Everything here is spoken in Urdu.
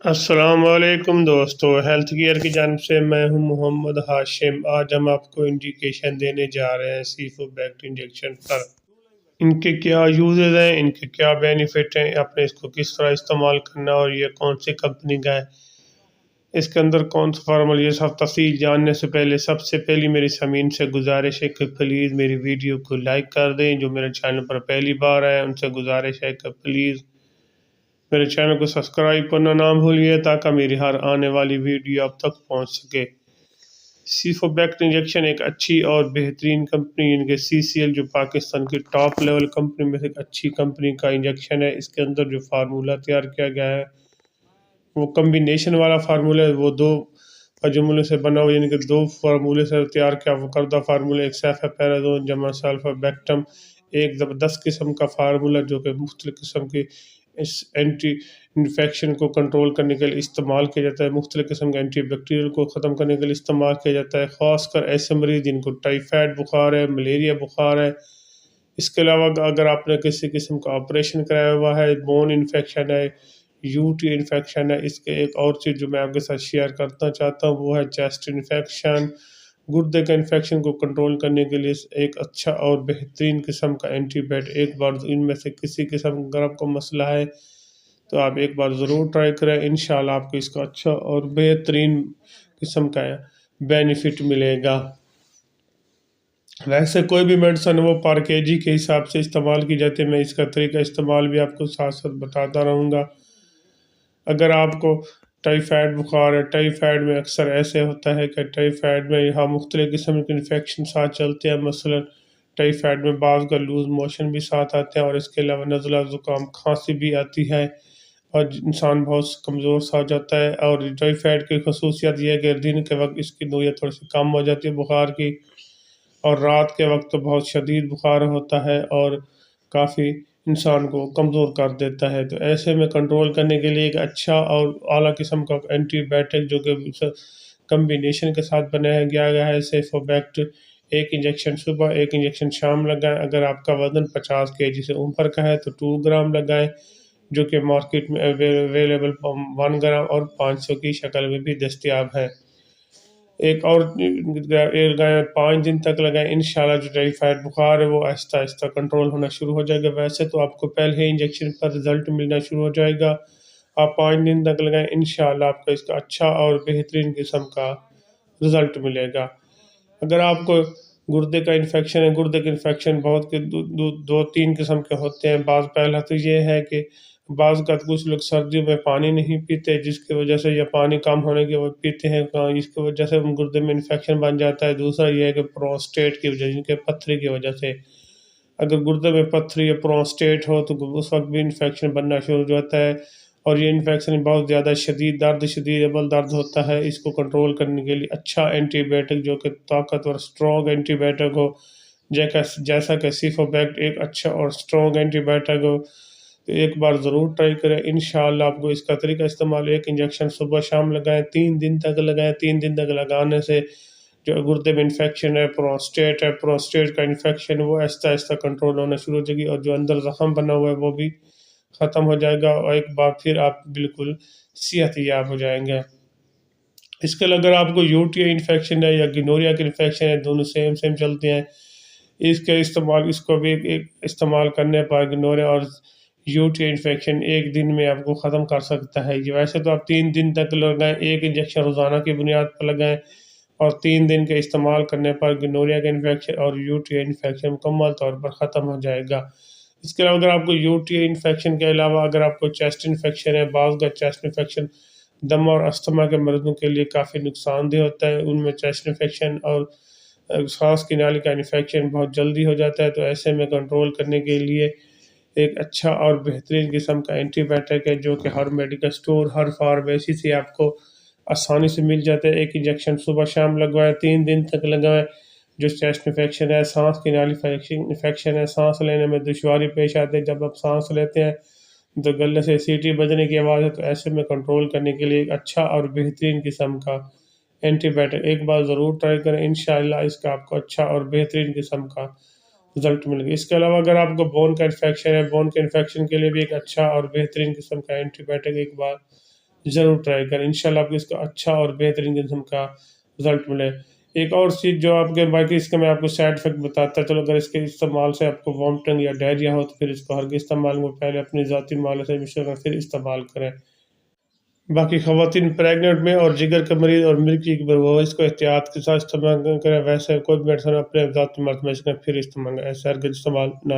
السلام علیکم دوستو، ہیلتھ کیئر کی جانب سے میں ہوں محمد ہاشم۔ آج ہم آپ کو انڈیکیشن دینے جا رہے ہیں سیفوبیکٹ انجیکشن پر۔ ان کے کیا یوزز ہیں، ان کے کیا بینیفٹ ہیں، آپ نے اس کو کس طرح استعمال کرنا اور یہ کون سی کمپنی کا ہے، اس کے اندر کون سا فارمول، یہ سب تفصیل جاننے سے پہلے سب سے پہلی میری سامعین سے گزارش ہے کہ پلیز میری ویڈیو کو لائک کر دیں۔ جو میرے چینل پر پہلی بار آئے ان سے گزارش ہے کہ پلیز میرے چینل کو سبسکرائب کرنا نہ بھولیے تاکہ میری ہر آنے والی ویڈیو اب تک پہنچ سکے۔ سیفوبیکٹ انجیکشن ایک اچھی اور بہترین کمپنی، ان کے CCL جو پاکستان کی ٹاپ لیول کمپنی میں سے ایک اچھی کمپنی کا انجیکشن ہے۔ اس کے اندر جو فارمولہ تیار کیا گیا ہے وہ کمبینیشن والا فارمولہ ہے، وہ دو جملے سے بنا ہوا، یعنی کہ دو فارمولے سے تیار کیا وہ کردہ فارمولہ، ایک سیفاپیرازون جمع سلفابیکٹم، ایک زبردست قسم کا فارمولہ جو کہ مختلف قسم کی اس اینٹی انفیکشن کو کنٹرول کرنے کے لیے استعمال کیا جاتا ہے، مختلف قسم کے اینٹی بیکٹیریل کو ختم کرنے کے لیے استعمال کیا جاتا ہے، خاص کر ایسے مریض جن کو ٹائیفائڈ بخار ہے، ملیریا بخار ہے۔ اس کے علاوہ اگر آپ نے کسی قسم کا آپریشن کرایا ہوا ہے، بون انفیکشن ہے، UT انفیکشن ہے، اس کے ایک اور چیز جو میں آپ کے ساتھ شیئر کرنا چاہتا ہوں وہ ہے چیسٹ انفیکشن، گردے کا انفیکشن کو کنٹرول کرنے کے لیے ایک اچھا اور بہترین قسم کا اینٹی بائیوٹک۔ ایک بار ان میں سے کسی قسم اگر آپ کو مسئلہ ہے تو آپ ایک بار ضرور ٹرائی کریں، انشاءاللہ آپ کو اس کا اچھا اور بہترین قسم کا بینیفٹ ملے گا۔ ویسے کوئی بھی میڈیسن وہ پر KG کے حساب سے استعمال کی جاتی ہے، میں اس کا طریقہ استعمال بھی آپ کو ساتھ ساتھ بتاتا رہوں گا۔ اگر آپ کو ٹائیفائڈ بخار ہے، ٹائیفائڈ میں اکثر ایسے ہوتا ہے کہ ٹائیفائڈ میں یہاں مختلف قسم کے انفیکشن ساتھ چلتے ہیں، مثلا ٹائیفائڈ میں بعض کا لوز موشن بھی ساتھ آتے ہیں، اور اس کے علاوہ نزلہ زکام کھانسی بھی آتی ہے اور انسان بہت کمزور سا ہو جاتا ہے۔ اور ٹائیفائڈ کی خصوصیت یہ ہے کہ دن کے وقت اس کی نوعیت تھوڑی سی کم ہو جاتی ہے بخار کی، اور رات کے وقت تو بہت شدید بخار ہوتا ہے اور کافی انسان کو کمزور کر دیتا ہے۔ تو ایسے میں کنٹرول کرنے کے لیے ایک اچھا اور اعلیٰ قسم کا اینٹی بائیوٹک جو کہ کمبینیشن کے ساتھ بنایا گیا ہے، سیفوبیکٹ، ایک انجیکشن صبح ایک انجیکشن شام لگائیں۔ اگر آپ کا وزن 50 kg سے اوپر کا ہے تو 2 گرام لگائیں، جو کہ مارکیٹ میں اویلیبل 1 گرام اور 500 کی شکل میں بھی دستیاب ہے۔ ایک اور لگائیں، 5 دن تک لگائیں، انشاءاللہ جو ٹائیفائڈ بخار ہے وہ آہستہ آہستہ کنٹرول ہونا شروع ہو جائے گا۔ ویسے تو آپ کو پہلے انجیکشن پر رزلٹ ملنا شروع ہو جائے گا، آپ 5 دن تک لگائیں، انشاءاللہ آپ کو اس کا اچھا اور بہترین قسم کا رزلٹ ملے گا۔ اگر آپ کو گردے کا انفیکشن ہے، گردے کے انفیکشن بہت کے 2-3 قسم کے ہوتے ہیں۔ پہلا تو یہ ہے کہ بعض کا کچھ لوگ سردیوں میں پانی نہیں پیتے، جس کی وجہ سے یا پانی کم ہونے کی وجہ پیتے ہیں، اس کی وجہ سے گردے میں انفیکشن بن جاتا ہے۔ دوسرا یہ ہے کہ پروسٹیٹ کی وجہ، جن کے پتھری کی وجہ سے، اگر گردے میں پتھری یا پروسٹیٹ ہو تو اس وقت بھی انفیکشن بننا شروع ہو جاتا ہے، اور یہ انفیکشن بہت زیادہ شدید درد ہوتا ہے۔ اس کو کنٹرول کرنے کے لیے اچھا اینٹی بائیوٹک جو کہ طاقتور اسٹرانگ اینٹی بائیوٹک ہو، جیسا کہ سیفوبیکٹ ایک اچھا اور اسٹرانگ اینٹی بائیوٹک ہو، تو ایک بار ضرور ٹرائی کریں۔ انشاءاللہ آپ کو اس کا طریقہ استعمال، ایک انجیکشن صبح شام لگائیں، 3 دن تک لگائیں۔ 3 دن تک لگانے سے جو گردے میں انفیکشن ہے، پروسٹیٹ کا انفیکشن، وہ آہستہ آہستہ کنٹرول ہونا شروع ہو جائے گی، اور جو اندر زخم بنا ہوا ہے وہ بھی ختم ہو جائے گا، اور ایک بار پھر آپ بالکل صحت یاب ہو جائیں گے۔ اس کے اگر آپ کو UTI انفیکشن ہے یا گنوریا کے انفیکشن ہے، دونوں سیم چلتے ہیں، اس کو بھی استعمال کرنے پر گنوریا اور UTI انفیکشن ایک دن میں آپ کو ختم کر سکتا ہے۔ ویسے تو آپ 3 دن تک لگائیں، ایک انجیکشن روزانہ کی بنیاد پر لگائیں، اور 3 دن کے استعمال کرنے پر گنوریا کا انفیکشن اور UTI انفیکشن مکمل طور پر ختم ہو جائے گا۔ اس کے علاوہ اگر آپ کو UTI انفیکشن کے علاوہ اگر آپ کو چیسٹ انفیکشن ہے، بعض کا چیسٹ انفیکشن دم اور استھما کے مریضوں کے لیے کافی نقصان دہ ہوتا ہے، ان میں چیسٹ انفیکشن اور سانس کی نالی کا انفیکشن بہت جلدی ہو جاتا ہے، تو ایسے میں کنٹرول کرنے کے لیے ایک اچھا اور بہترین قسم کا اینٹی بائیوٹک ہے جو کہ ہر میڈیکل سٹور، ہر فارمیسی سے آپ کو آسانی سے مل جاتا ہے۔ ایک انجیکشن صبح شام لگوائیں، 3 دن تک لگائیں۔ جو چیسٹ انفیکشن ہے، سانس کی نالی انفیکشن ہے، سانس لینے میں دشواری پیش آتی ہے، جب آپ سانس لیتے ہیں تو گلے سے سیٹی بجنے کی آواز ہے، تو ایسے میں کنٹرول کرنے کے لیے ایک اچھا اور بہترین قسم کا اینٹی بائیوٹک ایک بار ضرور ٹرائی کریں، انشاءاللہ اس کا آپ کو اچھا اور بہترین قسم کا رزلٹ ملے گا۔ اس کے علاوہ اگر آپ کو بون کا انفیکشن ہے، بون کے انفیکشن کے لیے بھی ایک اچھا اور بہترین قسم کا اینٹی بائیوٹک ایک بار ضرور ٹرائی کریں، انشاءاللہ آپ کو اس کا اچھا اور بہترین قسم کا رزلٹ ملے۔ ایک اور چیز جو آپ کے باقی اس کا میں آپ کو سائڈ افیکٹ بتاتا چلو، اگر اس کے استعمال سے آپ کو وامٹنگ یا ڈائریا ہو تو پھر اس کو ہرگز استعمال کو پہلے اپنی ذاتی مالک سے مشورہ کر پھر استعمال کریں۔ باقی خواتین پریگننٹ میں اور جگر کا مریض اور ملکی کی وہ اس کو احتیاط کے ساتھ استعمال کریں، ویسے کوئی بھی میڈیسن اپنے ذاتی مالک میں پھر استعمال ایسے ہرگز استعمال نہ